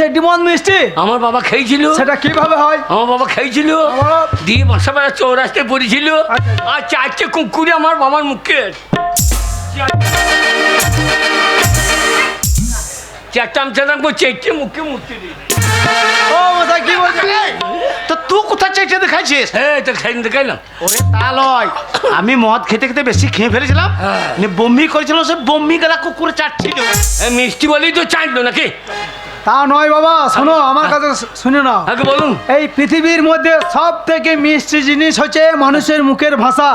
JD মদ মিষ্টি আমার বাবা খেয়েছিল। সেটা কিভাবে হয়? আমার বাবা খেয়েছিল, দিয়ে বাসাবেলা চৌরাস্তায় পড়েছিল, আর চারটে কুকুরে আমার বাবার মুখে চারটাম করে চেটে মুখে মুখতে দিই। ও মশাই কি বলছে? তো তুই কোথায় চেটে দেখাইছিস? হ্যাঁ, তো খাই দেখাইলাম। ওরে তা লয়, আমি মদ খেতে খেতে বেশি খেয়ে ফেলেছিলাম, বমি করেছিলাম, সে বমি গেলা কুকুরে চাটছিল। মিষ্টি বলেই তো চাটলো নাকি? তা নয় বাবা, শোনো আমার কাছে শুনে না। আগে বলুন। এই পৃথিবীর মধ্যে সব থেকে মিষ্টি জিনিস হচ্ছে মানুষের মুখের ভাষা।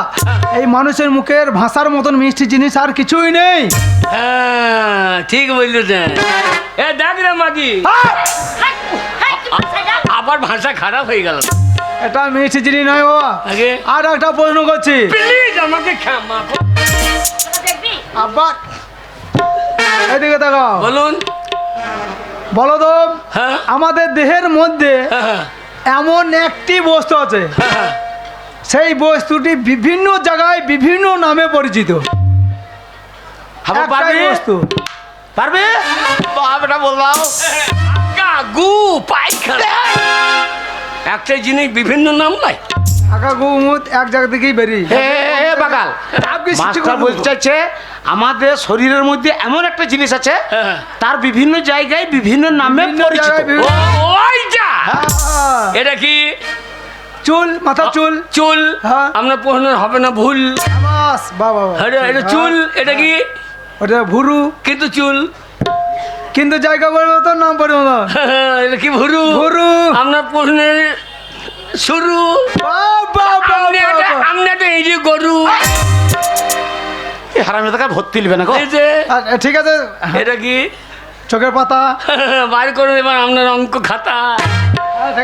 এই মানুষের মুখের ভাষার মতন মিষ্টি জিনিস আর কিছুই নেই। হ্যাঁ, ঠিক বললেন। এ দেখ রে মাগি, আবার ভাষা খারাপ হয়ে গেল। এটা মিষ্টি জিনিস নয় বাবা। আগে আর একটা প্রশ্ন করছি, প্লিজ আমাকে ক্ষমা করো। আবার এদিকে তাকাও। বলুন। বলো তো, হ্যাঁ আমাদের দেহের মধ্যে হ্যাঁ এমন একটি বস্তু আছে, হ্যাঁ, সেই বস্তুটি বিভিন্ন জায়গায় বিভিন্ন নামে পরিচিত। হাবু একটাই পারবে? বস্তু। পারবে? বাবাটা বললাম গু পায়খানা, একটা জিনিস বিভিন্ন নাম নাই। আকা গুমুত এক জায়গা থেকেই বেরিয়ে। হে বাগাল, মাস্টার বলতে চাইছে আমাদের শরীরের মধ্যে এমন একটা জিনিস আছে, হ্যাঁ। তার বিভিন্ন জায়গায় বিভিন্ন নামে বিভিন্ন পরিচিত। জায়গায় বিভিন্ন- ওইটা এটা কি? চুল, মাথা চুল। চুল। হ্যাঁ। আপনার প্রশ্ন হবে না ভুল। বাস, বাবা এটা চুল। এটা কি? ওটা ভুরু, কিন্তু চুল। কিন্তু জায়গা পরিবর্তন, নাম পরিবর্তন। এটা কি ভুরু? ভুরু। আপনার প্রশ্নের শুরু। আপনি তো এই যে গরু। হারামি টাকা ভর্তি নিবে না গো। এই যে ঠিক আছে, এটা কি? চোখের পাতা। বাইর করে এবার আপনার অঙ্ক খাতা।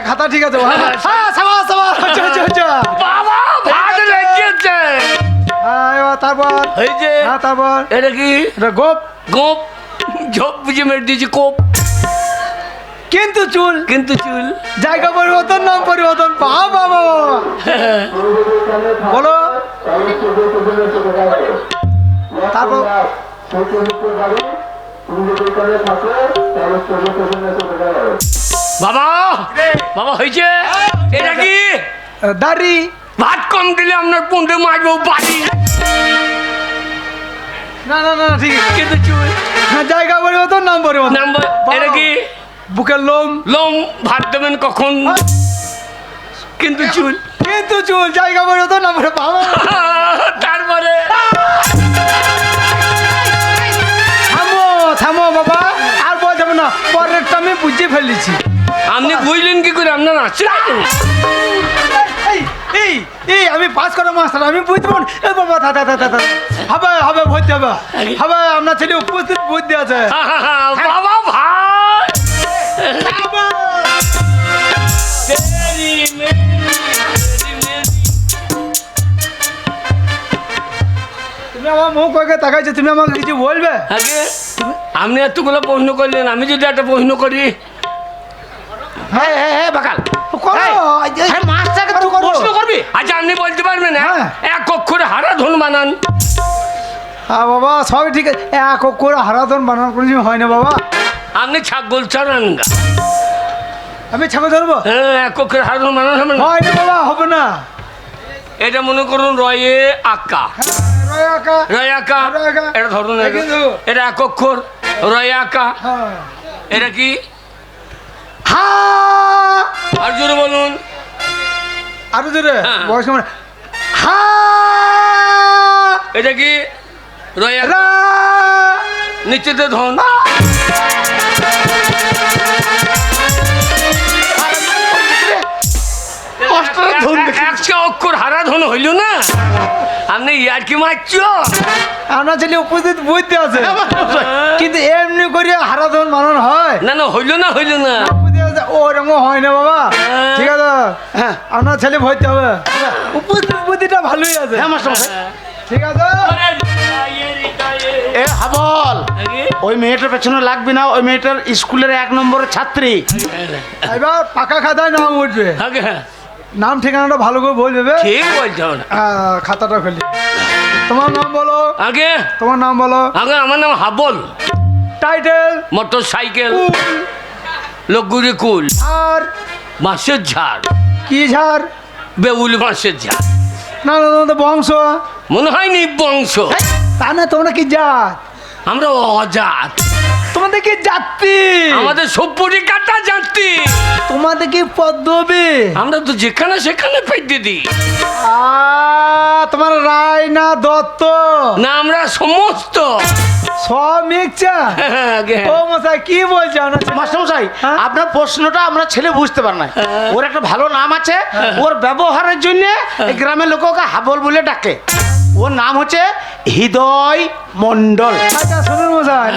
খাতা ঠিক আছে। হ্যাঁ, সাবাস, সাবাস। আচ্ছা, আচ্ছা, আচ্ছা। বাবা ভাত লেগেছে। হ্যাঁ, এবার তারপর। এই যে হ্যাঁ, তারপর। এটা কি? এটা গোপ। গোপ। ঝোপ বুঝে মেরে দিয়েছি কোপ। কিন্তু চুল। কিন্তু চুল। জায়গা পরিবর্তন, নাম পরিবর্তন। বাবা, বাবা, বলো। তারপর বাবা বাবা হয়েছে। এটা কি? দাড়ি। ভাত কম দিলে আপনার পন্ডে মারবো বাড়ি। না না না, ঠিক আছে। কিন্তু চুল। হ্যাঁ, জায়গা পরিবর্তন, নাম পরিবর্তন। নাম্বার। এটা কি? বুকের লোম। লোম। ভাত দেবেন কখন? কিন্তু চুল। কিন্তু চুল, জায়গা পরিবর্তন, নাম পরিবর্তন। বাবা, তারপরে থামো থামো বাবা, আর বলতে হবে না, পরেরটা আমি বুঝে ফেলেছি। আপনি বুঝলেন কি করে? আপনার আছে এই এই এই আমি পাস করা মাস্টার, আমি বুঝবো না। এ বাবা, হবে হবে, ভর্তি হবে হবে। আপনার ছেলে উপস্থিত বুদ্ধি আছে। বাবা ভাই। তুমি আমার মুখ আগে তাকাইছো, তুমি আমাকে কিছু বলবে? আগে আপনি এতগুলো প্রশ্ন করলেন, আমি যদি একটা প্রশ্ন করি। হ্যাঁ হ্যাঁ হ্যাঁ বাগাল, মাস্টারকে তুই প্রশ্ন করবি? আচ্ছা আপনি বলতে পারবেন হ্যাঁ। এক অক্ষরে হারাধন বানান? হ্যাঁ বাবা, সবই ঠিক আছে। এক করে হারাধন বানান কোনো হয় না বাবা। আপনি ছাগল চালান গা। আমি ছাপে ধরবো? হ্যাঁ, এক অক্ষরে হারাধন বানান হবে না। হয় না বাবা, হবে না। এটা মনে করুন রয়ে আঁকা। রয় আঁকা। রয় আঁকা। রয় আঁকা। এটা ধরুন, কিন্তু এটা এক অক্ষর রয়ে আঁকা। হ্যাঁ। এটা কি? হা। আর জোরে বলুন। আরো জোরে। হ্যাঁ। বয়স কেমন? হা। এটা কি? রয়ে আঁকা। রা। নিচেতে ধন। একটা অক্ষর হারাধন হইল না। আপনি ইয়ার কি মারছ? আপনার ছেলে উপস্থিত বুঝতে আছে, কিন্তু এমনি করে হারাধন বানানো হয় না না, হইল না হইল না। ওরকম হয় না বাবা। ঠিক আছে, হ্যাঁ, আপনার ছেলে ভরতে হবে। উপস্থিত বুদ্ধিটা ভালোই আছে। হ্যাঁ মাস্টার মশাই। ঠিক আছে। এ হাবল, ওই মেয়েটার পেছনে লাগবি না, ওই মেয়েটার স্কুলের 1 নম্বরের ছাত্রী। এবার পাকা খাতায় নাম উঠবে, নাম ঠিকানাটা ভালো করে বলবে। ঠিক বলছো না। খাতাটা খুলি। তোমার নাম বলো। আগে তোমার নাম বলো। আগে আমার নাম হাবল। টাইটেল। Motorcycle. লগুরে কুল, আর বাঁশের ঝাড়, কি ঝাড়? বেউল বাঁশের ঝাড়। না না তোমাদের বংশ। মনে হয় নি বংশ। তা না তোমরা কি জাত? আমরা অজাত, তোমাদের কি জাতি? আমাদের সভ্যরি কাটা জাতি। তোমাদের কি পদ্মবী? আমরা তো যেখানে সেখানে পেটে দিই। তোমার রায় না দত্ত না, আমরা সমস্ত। সব মিক্সচার। ও মশাই কি বলছেন? মাস্টারমশাই হ্যাঁ? আপনার প্রশ্নটা আমরা ছেলে বুঝতে পার না। ওর একটা ভালো নাম আছে, ওর ব্যবহারের জন্য এই গ্রামের লোক ওকে হাবল বলে ডাকে। ওর নাম হচ্ছে হৃদয় মণ্ডল। আচ্ছা শুনুন মশাই,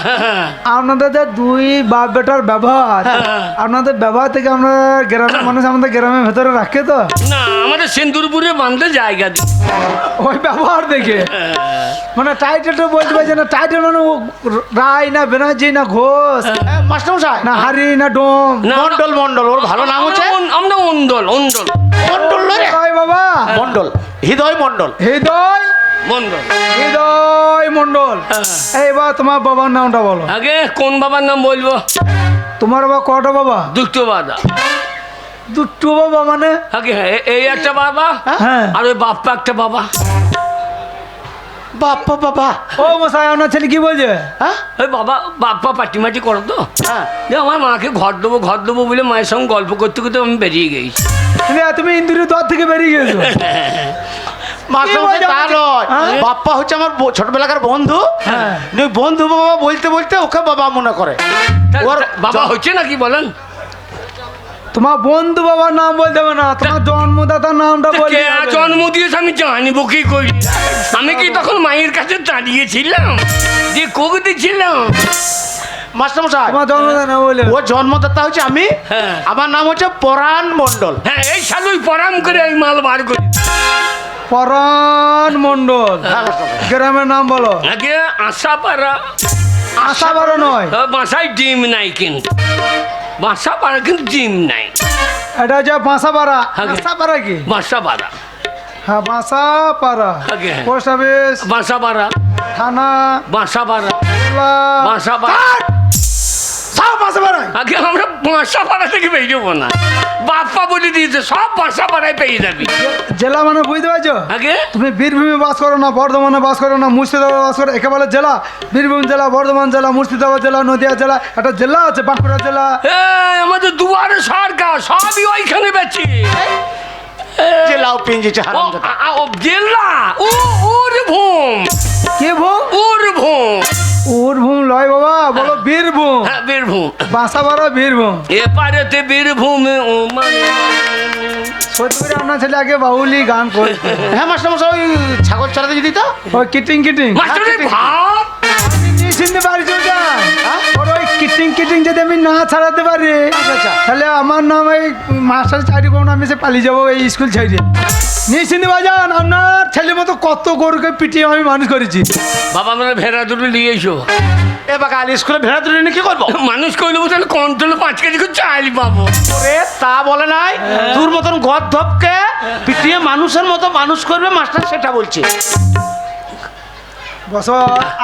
আপনাদের যে দুই বাপ বেটার ব্যবহার, আপনাদের ব্যবহার থেকে আমরা গ্রামের মানুষ আমাদের গ্রামের ভেতরে রাখে তো না, আমাদের সিন্দুরপুরে বাঁধতে জায়গা দিই। ওই ব্যবহার দেখে মানে টাইটেলটা বলতে পারছে না। টাইটেল মানে রায় না ব্যানার্জি না ঘোষ মাস্টারমশাই না হারি না ডোম। না, মণ্ডল মণ্ডল, ওর ভালো নাম হচ্ছে আমরা অন্দল অন্দল মণ্ডল নয় রে। ওই বাবা মণ্ডল, হৃদয় মণ্ডল। হৃদয় মন্ডল। হৃদয় মণ্ডল। এইবার তোমার বাবার নামটা বলো। আগে কোন বাবার নাম বলবো? তোমার বাবা কটা বাবা? দুটো বাবা। দুটো বাবা মানে? আগে এই একটা বাবা, হ্যাঁ। আর ওই বাপ্পা একটা বাবা। বাপ্পা বাবা। ও মশাই আপনার ছেলে কি বলছে? হ্যাঁ ওই বাবা বাপ্পা পাটিমাটি করো তো। হ্যাঁ যে আমার মাকে ঘর দেবো বলে মায়ের সঙ্গে গল্প করতে করতে আমি বেরিয়ে গেছি। তুমি ইন্দুরের দর থেকে বেরিয়ে গেছো? মাস্টারমশাই তা নয়, হ্যাঁ? বাপ্পা হচ্ছে আমার ছোটবেলাকার বন্ধু। হ্যাঁ। ওই বন্ধু বাবা বলতে বলতে ওকে বাবা মনে করে। ওর বাবা হচ্ছে নাকি বলেন? তোমার বন্ধু বাবার নাম বলতে হবে না, তোমার জন্মদাতার নামটা বলতে কে হবে। জন্ম দিয়েছে আমি জানিব কি করি? আমি কি তখন মায়ের কাছে দাঁড়িয়েছিলাম যে কবিতে ছিলাম? মাস্টারমশাই তোমার জন্মদাতা না বলে ও জন্মদাতা হচ্ছে আমি। হ্যাঁ। আমার নাম হচ্ছে পরাণ মণ্ডল। হ্যাঁ, এই শালুই পরাম করে এই মাল বার করি। পরাণ মণ্ডল। হ্যাঁ, মাস্টারমশাই। গ্রামের নাম বলো। আগে আশাপাড়া। আশা বারো নয়, বাসায় ডিম নাই, কিন্তু বাসা পাড়া কিন্তু ডিম নাই। এটা হচ্ছে বাঁসাপাড়া। হ্যাঁ। বাঁসাপাড়া কি? বাসা পাড়া, হ্যাঁ বাঁসাপাড়া। আগে। পোস্ট অফিস, বাসা পাড়া, থানা, বাসা পাড়া, জেলা। বাসা পাড়া। সব বাঁসাপাড়ায়। আগে আমরা বাসা পাড়া থেকে বেরোবো না, বাপ্পা বলে দিয়েছে সব বাসা পাড়ায় পেয়ে যাবি। জেলা মানে বুঝতে পারছো? আগে তুমি বীরভূমে বাস করো না, বর্ধমানে বাস করো না, মুর্শিদাবাদে বাস করো, একেবারে জেলা। বীরভূম জেলা, বর্ধমান জেলা, মুর্শিদাবাদ জেলা, নদিয়া জেলা, একটা জেলা আছে বাঁকুড়া জেলা। এই আমাদের দুয়ারে সরকার সবই ওইখানে বেচি। যে লাউ পিঞ্জিছে হারামজাদা। ও জেলা ও ওর ভূম, কে ভূম? ওর ভূম। ওর ভূম লয় বাবা, বলো বীরভূম। হ্যাঁ, বীরভূম। বাঁসাপাড়া বীরভূম। এপারেতে বীরভূমে ও মানে সত্যি করে আপনার ছেলে আগে বাউলি গান করছে। হ্যাঁ মাস্টারমশাই, ওই ছাগল চড়াতে যদি তো ওই কিটিং কিটিং মাস্টারের ভাত। শুনতে পারছো? হ্যাঁ? ওর ওই কিটিং কিটিং যদি আমি না ছাড়াতে পারি, আচ্ছা। তাহলে আমার নাম এই মাস্টার চাকরি করবো না, আমি সে পালিয়ে যাবো এই স্কুল ছেড়ে। নিশ্চিন্তে বাজান, আপনার ছেলের মতো কত গরুকে পিটিয়ে আমি মানুষ করেছি। বাবা আমরা ভেড়া দুটো নিয়ে এসো। এ বাকা স্কুলে ভেড়া তুলে কি করবো? মানুষ করলে তাহলে কন্ট্রোলে 5 কেজি করে চাল পাবো। ওরে তা বলে নাই, তোর মতন গর্ধপকে পিটিয়ে মানুষের মতো মানুষ করবে মাস্টার, সেটা বলছে। বসো,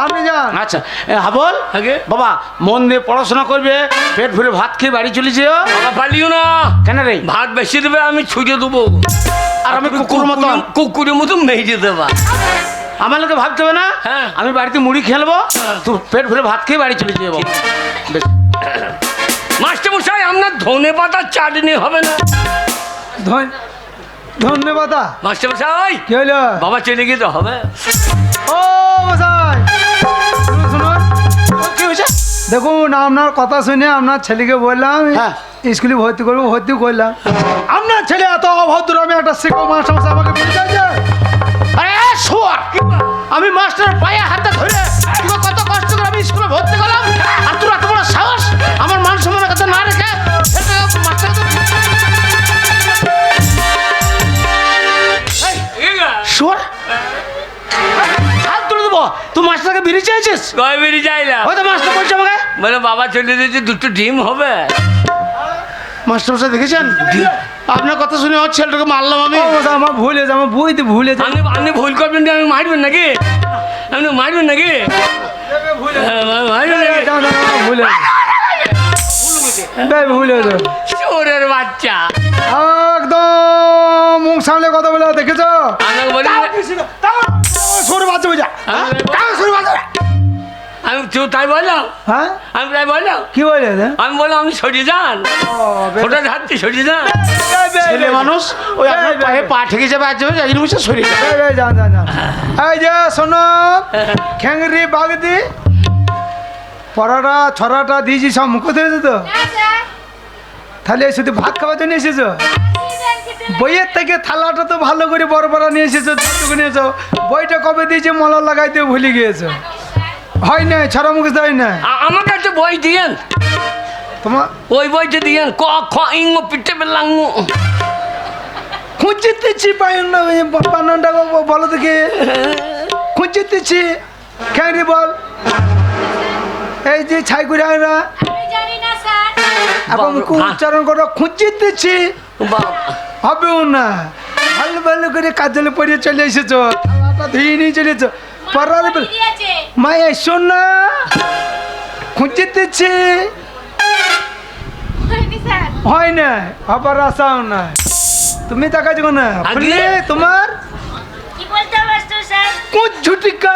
আপনি যান। আচ্ছা হাবল আগে বাবা মন দিয়ে পড়াশোনা করবে, পেট ভরে ভাত খেয়ে বাড়ি চলে যেও। বাবা পালিও না, কেন রে? ভাত বেশি দেবে আমি ছুঁড়ে দেবো, আর আমি কুকুর মতন কুকুরের মতো মেজে দেবা। আমার লোকে ভাবতে হবে না। হ্যাঁ। আমি বাড়িতে মুড়ি খেলবো, তুই পেট ভরে ভাত খেয়ে বাড়ি চলে যাবো। বেশ। মাস্টার মশাই আপনার ধনে পাতার চাটনি হবে না? ধন্যবাদ। মাস্টার মশাই কি হইলো? বাবা চলে গিয়ে তো হবে। ও মশাই, শুনুন শুনুন, কি হয়েছে? দেখুন আপনার কথা শুনে আপনার ছেলেকে বললাম হ্যাঁ। স্কুলে ভর্তি করবো, ভর্তি করলাম। আপনার ছেলে এত অভদ্র, আমি একটা শিক্ষক মাস্টার মশাই আমাকে বুঝাইছে। আরে শুয়ার, আমি মাস্টারের পায়ে হাতে ধরে তোকে কত কষ্ট করে আমি স্কুলে ভর্তি করলাম, আর তোর এত বড় সাহস আমার মান সম্মানের কথা না রেখে শুয়ার হাত তুলে দেবো। তুই মাস্টারকে বেরিয়ে চেয়েছিস? কয় বেরিয়ে যাইলাম, হয়তো মাস্টার বলছে আমাকে, বলে বাবা চলে দিয়েছে দুটো ডিম হবে। মাস্টার মশাই দেখেছেন আপনার কথা শুনে আমার ছেলেটাকে মারলাম আমি। ও মশাই, আমার ভুল হয়েছে, আমার বুঝতে ভুল হয়েছে। আপনি ভুল করবেন না, আমি মারবেন নাকি? আপনি মারবেন নাকি? হ্যাঁ, মারবেন নাকি? ভুল হয়েছে। ভুলে যাও চোরের বাচ্চা একদম মুখ সামনে কথা বলে দেখেছো আমাকে বলি সরু বাচ্চা বুঝা সরু বাচ্চা আমি তো তাই বললাম হ্যাঁ আমি তাই বললাম কি বলে আমি বললাম আপনি সরিয়ে যান ওটা হাতটি সরিয়ে যান ছেলে মানুষ ওই আপনার পায়ে পা ঠেকে যাবে আর যাবে এই নিমিষে শরীর যান যান যান এই যে শোনো খ্যাংরি বাগদি পরাটা ছড়াটা দিয়েছি সব মুখ ধরেছে তো তাহলে শুধু ভাত খাওয়ার জন্য এসেছো বইয়ের থেকে থালাটা তো ভালো করে বড় বড় নিয়ে এসেছো যতটুকু নিয়েছো বইটা কবে দিয়েছে মলা লাগাইতে ভুলে গিয়েছো হয় না ছড়া মুখে হয় না আমাকে একটা বই দিয়েন তোমার ওই বইটা দিয়েন ক খ ইং পিঠে পেলাম খুঁজিতেছি পাইন না বানানটা বলো দেখে খুঁজিতেছি খ্যাংরি বল এই যে ছাই করে না এখন উচ্চারণ করো খুঁজিতেছি হবেও না ভালো ভালো করে কাজলে পড়িয়ে চলে এসেছো থালাটা ধুয়ে নিয়ে চলেছো পড়ার মা এসো না খুঁজিতেছি হয় না আবার আসাও না তুমি তাকাচ্ছো না ফুলে তোমার কুচ ঝুটিকা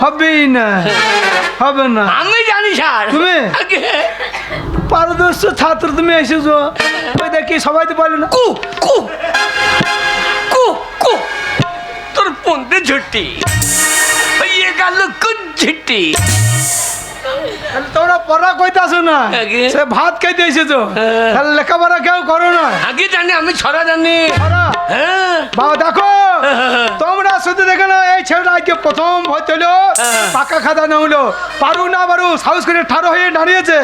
হবেই না হবে না আমি জানি স্যার তুমি পারদর্শ ছাত্র তুমি এসেছো ওই দেখি সবাই তো বলো না কু কু কু কু তোর পন্থে ঝুটি ইয়ে গেল কুচ ঝুটি তাহলে তোমরা পড়া কইতে আসো না আগে। সে ভাত খাইতে এসেছো হ্যাঁ। তাহলে লেখাপড়া কেউ করো না আগে জানি আমি ছড়া জানি পড়া হ্যাঁ বাবা দেখো তোমরা শুধু দেখে না এই ছেলেটা আজকে প্রথম হইতে হলো পাকা খাতা না হলো পারু না পারু সাহস করে ঠাড়ো হয়ে দাঁড়িয়েছে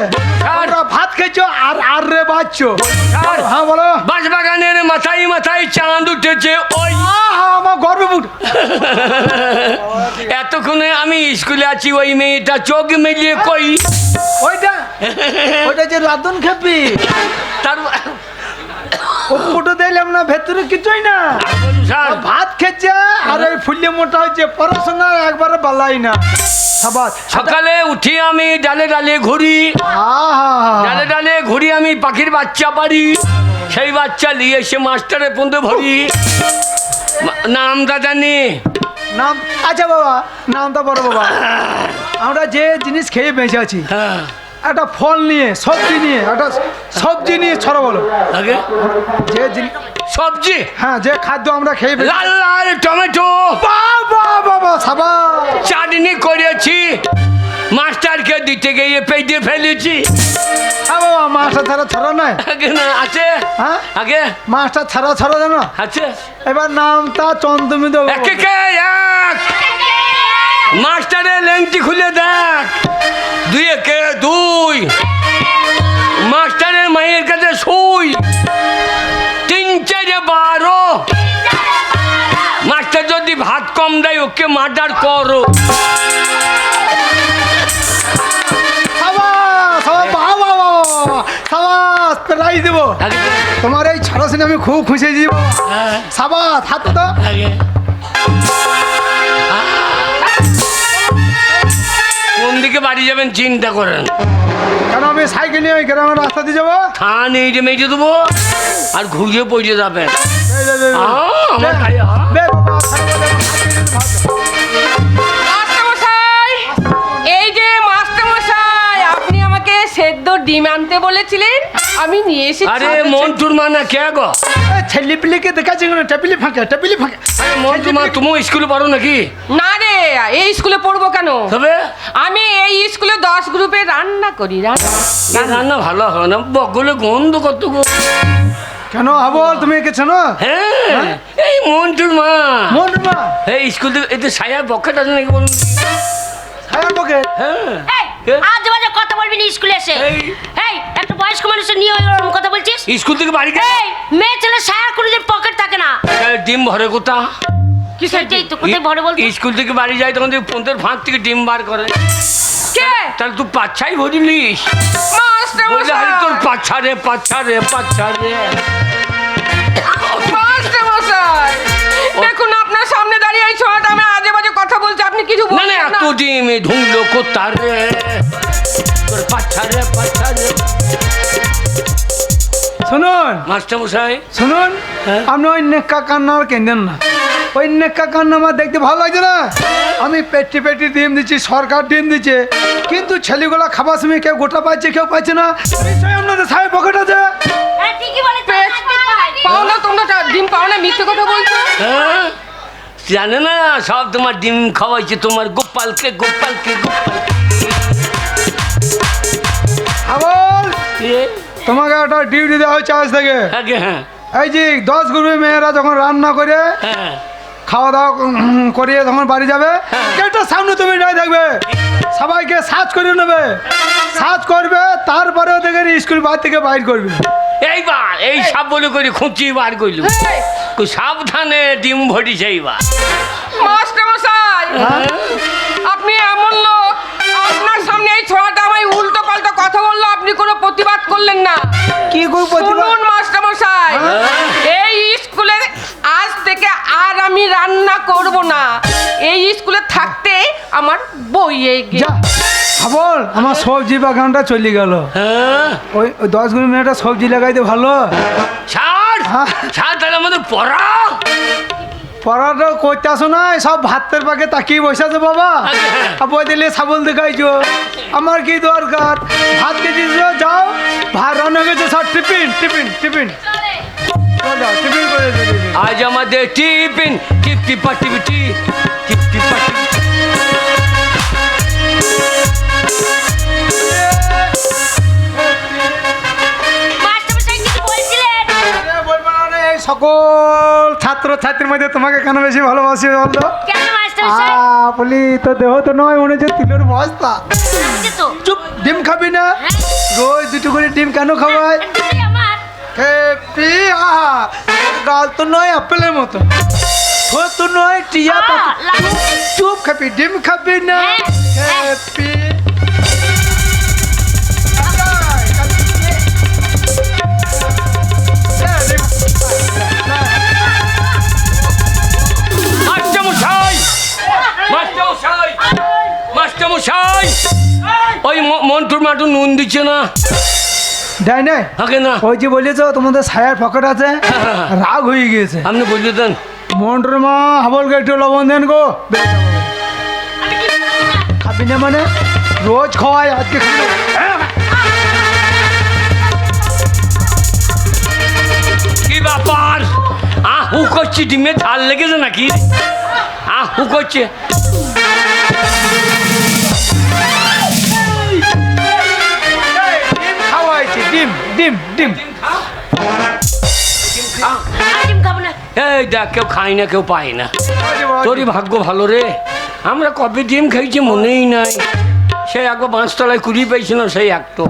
তোমরা ভাত খাইছো আর আর রে বাঁচছো স্যার। হ্যাঁ বলো বাঁশবাগানের মাথায় মাথায় চাঁদ উঠেছে ওই আহা, আমার গর্ব বুট এতক্ষণে আমি স্কুলে আছি ওই মেয়েটা চোখ মেলিয়ে কই ওইটা ওইটা যে রাধন খেপি তার ও ফুটো দিলাম না ভেতরে কিছুই না স্যার ভাত খেচ্ছে আর ওই ফুললে মোটা হচ্ছে পড়াশোনা একবারে বালাই না সাবাস সকালে উঠি আমি ডালে ডালে ঘুরি আহা ডালে ডালে ঘুরি আমি পাখির বাচ্চা পারি সেই বাচ্চা নিয়ে এসে মাস্টারের পন্থে ভরি নামটা জানি নাম আচ্ছা বাবা নামটা বড় বাবা আমরা যে জিনিস খেয়ে বেঁচে আছি হ্যাঁ একটা ফল নিয়ে সবজি নিয়ে একটা সবজি নিয়ে ছড়া বলো আগে যে জিনিস সবজি হ্যাঁ যে খাদ্য আমরা খেয়ে বেঁচে লাল লাল টমেটো বাবা বাবা সাবাস চাটনি করেছি মাস্টারকে দিতে গিয়ে পেটে ফেলেছি হ্যাঁ বাবা মাছটা ছাড়া ছড়া নাই আগে না আছে হ্যাঁ আগে মাছটা ছাড়া ছড়া জানো আছে এবার নামটা চন্দ্রমিত একে কে এক মাস্টারের লেংটি খুলে দেখ দুই একে দুই মাস্টারের মায়ের কাছে শুই তিন চারে 12 মাস্টার যদি ভাত কম দেয় ওকে মার্ডার করো সাবাস সাবাস বাবা বাবা সাবাস প্রাইজ দেবো আগে তোমার এই ছড়া শুনে আমি খুব খুশি হয়ে যাবো হ্যাঁ, সাবাস হাত তো আগে কোন দিকে বাড়ি যাবেন চিন্তা করেন কেন আমি সাইকেল নিয়ে ওই গ্রামের রাস্তা দিয়ে যাবো থান এইটে মেটে দেবো আর ঘুরিয়ে পড়ে যাবেন এই যে, এই যে, আমার গায়ে হাত। বে বাবা, ছাড়া দে, মাস্টারমশাই এই যে মাস্টারমশাই আপনি আমাকে সেদ্ধ ডিম আনতে বলেছিলেন আমি নিয়ে এসেছি আরে মন্টুর মা না কে গো এই ছেলে পিলিকে দেখাচ্ছি কেন টেপিলি ফাঁকে আরে মন্টুর মা তুমিও স্কুলে পড়ো নাকি না রে এই স্কুলে পড়বো কেন তবে আমি এই স্কুলে 10 গ্রুপে রান্না করি রান্না ভালো হয় না বগলে গন্ধ কত গো কেন আবল তুমি এঁকেছো না হ্যাঁ এই মন্টুর মা মন মা এই স্কুল থেকে এতে সায়ার পকেট আছে নাকি বলুন ছায়ার পকে হ্যাঁ এই, কে? আজ বাজে কথা বলবি না স্কুলে এসে এই- এই একটা বয়স্ক মানুষের নিয়ে ওরকম কথা বলছিস স্কুল থেকে বাড়ি গেলে এই মেয়ে ছেলে সায়ার কোনোদিন পকেট থাকে না ডিম ভরে কোথা কি সেটাই তো কোথায় ভরে বলতো স্কুল থেকে বাড়ি যায় তখন তুই পন্থের ফাঁক থেকে ডিম বার করে কে তাহলে তুই পাচ্ছাই ভরিলিস বলে আরে তোর মাস্টারমশাই পাচ্ছা রে মাস্টারমশাই দেখুন আপনার সামনে দাঁড়িয়ে এই ছোঁয়াটা আমি আজে বাজে কথা বলছি আপনি কিছু না না বলছেন না এত ডিম ঢুকলো কোথারে তোর পাচ্ছা রে পাচ্ছা রে। শুনুন মাস্টার মশাই শুনুন, হ্যাঁ? আপনি ওই নেক্কা কান্না আর কেঁদেন না। ওই নেক্কা কান্না আমার দেখতে ভালো লাগছে না। আমি পেটি পেটি ডিম দিচ্ছি, সরকার ডিম দিচ্ছে, কিন্তু ছেলেগুলো খাবার সময় কেউ গোটা পাচ্ছে, কেউ পাচ্ছে না। নিশ্চয়ই আপনাদের সাহেব পকেট আছে। হ্যাঁ ঠিকই বলেছো পেট পাও না তোমরা, ডিম পাও না, মিথ্যে কথা বলছো। হ্যাঁ জানে না সব তোমার ডিম খাওয়াইছে তোমার গোপালকে গোপালকে গোপালকে। আবার এ, তোমাকে একটা ডিউটি দেওয়া হচ্ছে আজ থেকে। আগে হ্যাঁ এই যে 10 গুরু মেয়েরা যখন রান্না করে হ্যাঁ খাওয়া দাওয়া করিয়ে যখন বাড়ি যাবে, গেটের সামনে তুমি দাঁড়িয়ে থাকবে, সবাইকে সার্চ করে নেবে, সার্চ করবে, তারপরে ওদের স্কুল বাড়ি থেকে বাইর করবে। এইবার এই সব বলে করে খুঁচি বার করলু এই, সাবধানে ডিম ভরিছে এইবার। মাস্টার মশাই আপনি এমন লোক, আপনার সামনে এই ছোড়াটা আমায় উল্টো পাল্টা কথা বললো, আপনি কোনো প্রতিবাদ করলেন না। কি করে প্রতিবাদ? শুনুন মাস্টার মশাই, এই স্কুলে আজ থেকে আর আমি রান্না করব না। এই স্কুলে থাকতে আমার বই যা খবর, আমার সবজি বাগানটা চলে গেল। হ্যাঁ ওই 10 গুরু মেয়েটা সবজি লাগাইতে ভালো। ছাড় হ্যাঁ। ছাড় তাহলে আমাদের পড়া। পড়াটা করতে আসো না, সব ভাতের পাকে তাকিয়ে বসে আছে বাবা। আর বই দিলে সাবল দেখাইছো, আমার কি দরকার? ভাত খেয়েছো, যাও ভাত রান্না গেছে, সব টিফিন টিফিন টিফিন যাও, টিফিন করে চলে যাও। আজ আমাদের টিফিন টিপ টিপা টিপিটি টিপ টিপা টিপিটি। মাস্টারমশাই কিছু বলছিলেন? আরে বলবো না রে, এই সকল ছাত্র ছাত্রীর মধ্যে তোমাকে কেন বেশি ভালোবাসি বলতো? কেন মাস্টারমশাই? বলি তো দেহ তো নয়, মনে হচ্ছে তিলের বস্তা। আছে তো। চুপ, ডিম খাবি না? হ্যাঁ। রোজ দুটো করে ডিম কেন খাওয়ায়? দুটোই আমার। খেপি, আহা, গাল তো নয় আপেলের মতো, ঠোঁট তো নয় টিয়া পাখি। লাগু। চুপ খাবি, ডিম খাবি না? হ্যাঁ। খেপি। মাস্টার মশাই মাস্টার মশাই মাস্টার মশাই ওই মন্টুর মাটু নুন দিচ্ছে না। দেয় নাই? আগে না ওই যে বলেছো তোমাদের ছায়ার পকেট আছে, রাগ হয়ে গিয়েছে। আপনি বলতে দেন। মন্টুর মা হাবলকে একটু লবণ দেন গো। আমি কি খাবো না? খাবি না মানে? রোজ খাওয়াই, আজকে খাবি না। কি ব্যাপার? আহু করছি, ডিমে ঝাল লেগেছে নাকি? আহু করছে। ডিম খাওয়াইছি, ডিম ডিম ডিম। আমি ডিম খাবো না। এই দেখ, কেউ খাই না, কেউ পায় না। তোরই ভাগ্য ভালো রে, আমরা কবে ডিম খাইছি মনেই নাই। সেই একবার বাঁশতলায় কুড়ি পেয়েছিল, সেই একটো।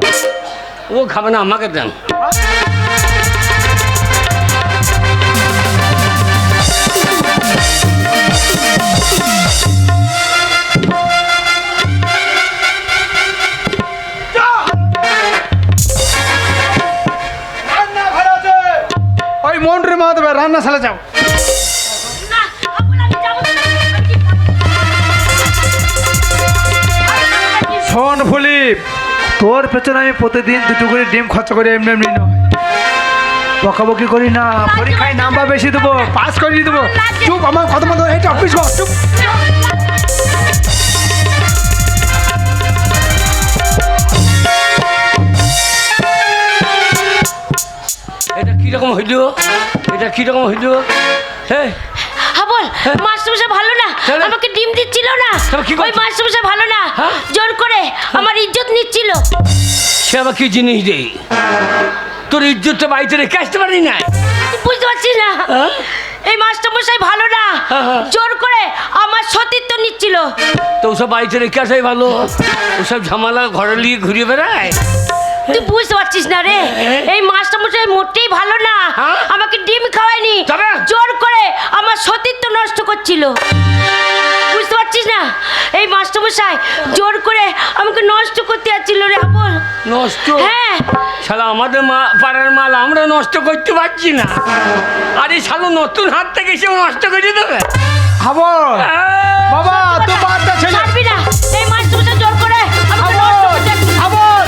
ও খাবে না, আমাকে দেন। রান্না ভালো আছে। ওই মন্টুর মা দেবে, রান্না সালে যাও। না, খাবো না, আমি যাবো না। আমি কি খাবো? শোন ফলিপ, তোর পেছনে আমি প্রতিদিন দুটো করে ডিম খরচা করি, এমনি এমনি নয়। বকাবকি করি না, পরীক্ষায় নাম্বার বেশি দেবো, পাস করিয়ে দেবো। চুপ, আমার কথা মতো এই অফিস কর, চুপ। এটা কিরকম হইল? এটা কিরকম হইল? হ্যাঁ হাবল, মাস্টারমশাই ভালো না, তাহলে? আমাকে ডিম দিচ্ছিল না। তাহলে কি করছো? ওই মাস্টারমশাই ভালো না, হ্যাঁ? জোর করে আমার ইজ্জত নিচ্ছিল। সে আবার কি জিনিস দে? তোর ইজ্জতটা বাড়িতে রেখে আসতে পারি না। তুই বুঝতে পারছিস না? হ্যাঁ? এই মাস্টারমশাই ভালো না, হ্যাঁ। জোর করে আমার সতীত্ব নিচ্ছিল। তো ওসব বাড়িতে রেখে আসাই ভালো। ওসব ঝামেলা ঘরে নিয়ে ঘুরিয়ে বেড়ায়। তুই বুঝতে পারছিস না রে, এই মাস্টারমশাই মোটেই ভালো না। হ্যাঁ? আমাকে ডিম খাওয়ায়নি, তবে? জোর করে আমার সতীত্ব নষ্ট করছিল। বুঝতে পারছিস না? এই মাস্টারমশাই জোর করে আমাকে নষ্ট করতে যাচ্ছিল রে হাবল। নষ্ট? হ্যাঁ। শালা আমাদের পাড়ার মাল আমরা নষ্ট করতে পারছি না, আরে শালো নতুন হাত থেকে সেও নষ্ট করে দেবে। হাবল, বাবা তো বাচ্চা ছেলে। ছাড়বি না, এই মাস্টারমশাই জোর করে আমাকে হাবল, নষ্ট করতে যাচ্ছিল। হাবল,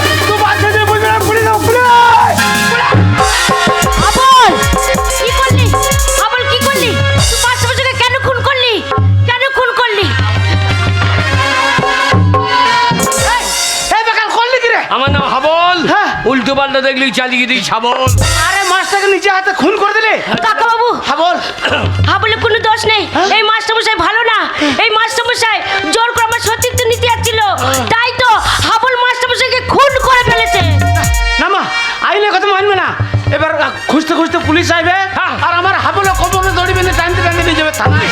শাবল হ্যাঁ। উল্টো পাল্টা দেখলি চালিয়ে দিই শাবল। আরে মাছটাকে নিজে হাতে খুন করে দিলে। কাকা বাবু হাবল হাবলের কোনো দোষ নেই। এই মাস্টারমশাই ভালো না। এই মাস্টারমশাই জোর করে আমার সতীত্ব নিতে যাচ্ছিল, তাই তো হাবল মাস্টারমশাইকে খুন করে ফেলেছে। না মা, আইনের কথা মানবে না। এবার খুঁজতে খুঁজতে পুলিশ আসবে, আর আমার হাবল কবরে দড়ি বেঁধে টানতে টানতে নিয়ে যাবে থানায়।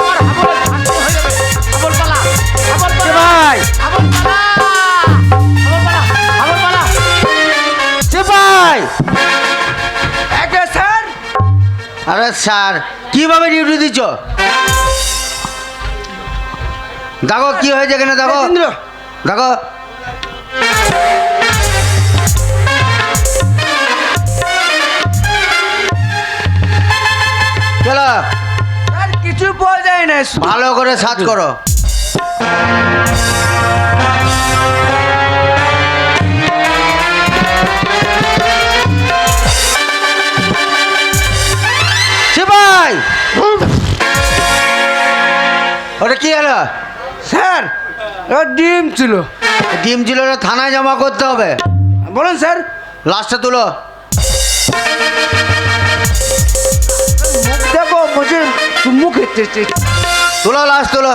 আমার হাবল ফাঁসি হয়ে যাবে। হাবল পালা, হাবল পালা, ভাই হাবল পালা, হাবল পালা, হাবল পালা। ভাই স্যার আরে স্যার কিভাবে ডিউটি দিচ্ছ? দেখো কি হয়েছে এখানে, দেখো দেখো। চলো আর কিছু পাওয়া যায় না। ভালো করে সার্চ করো। ভাই ওটা কি হলো? স্যার ও ডিম ছিল। ডিম ছিল না, থানায় জমা করতে হবে। বলুন স্যার। লাস্টে তুলো। দেখো মুঝে মুখ তুলো, লাস্ট তুলো।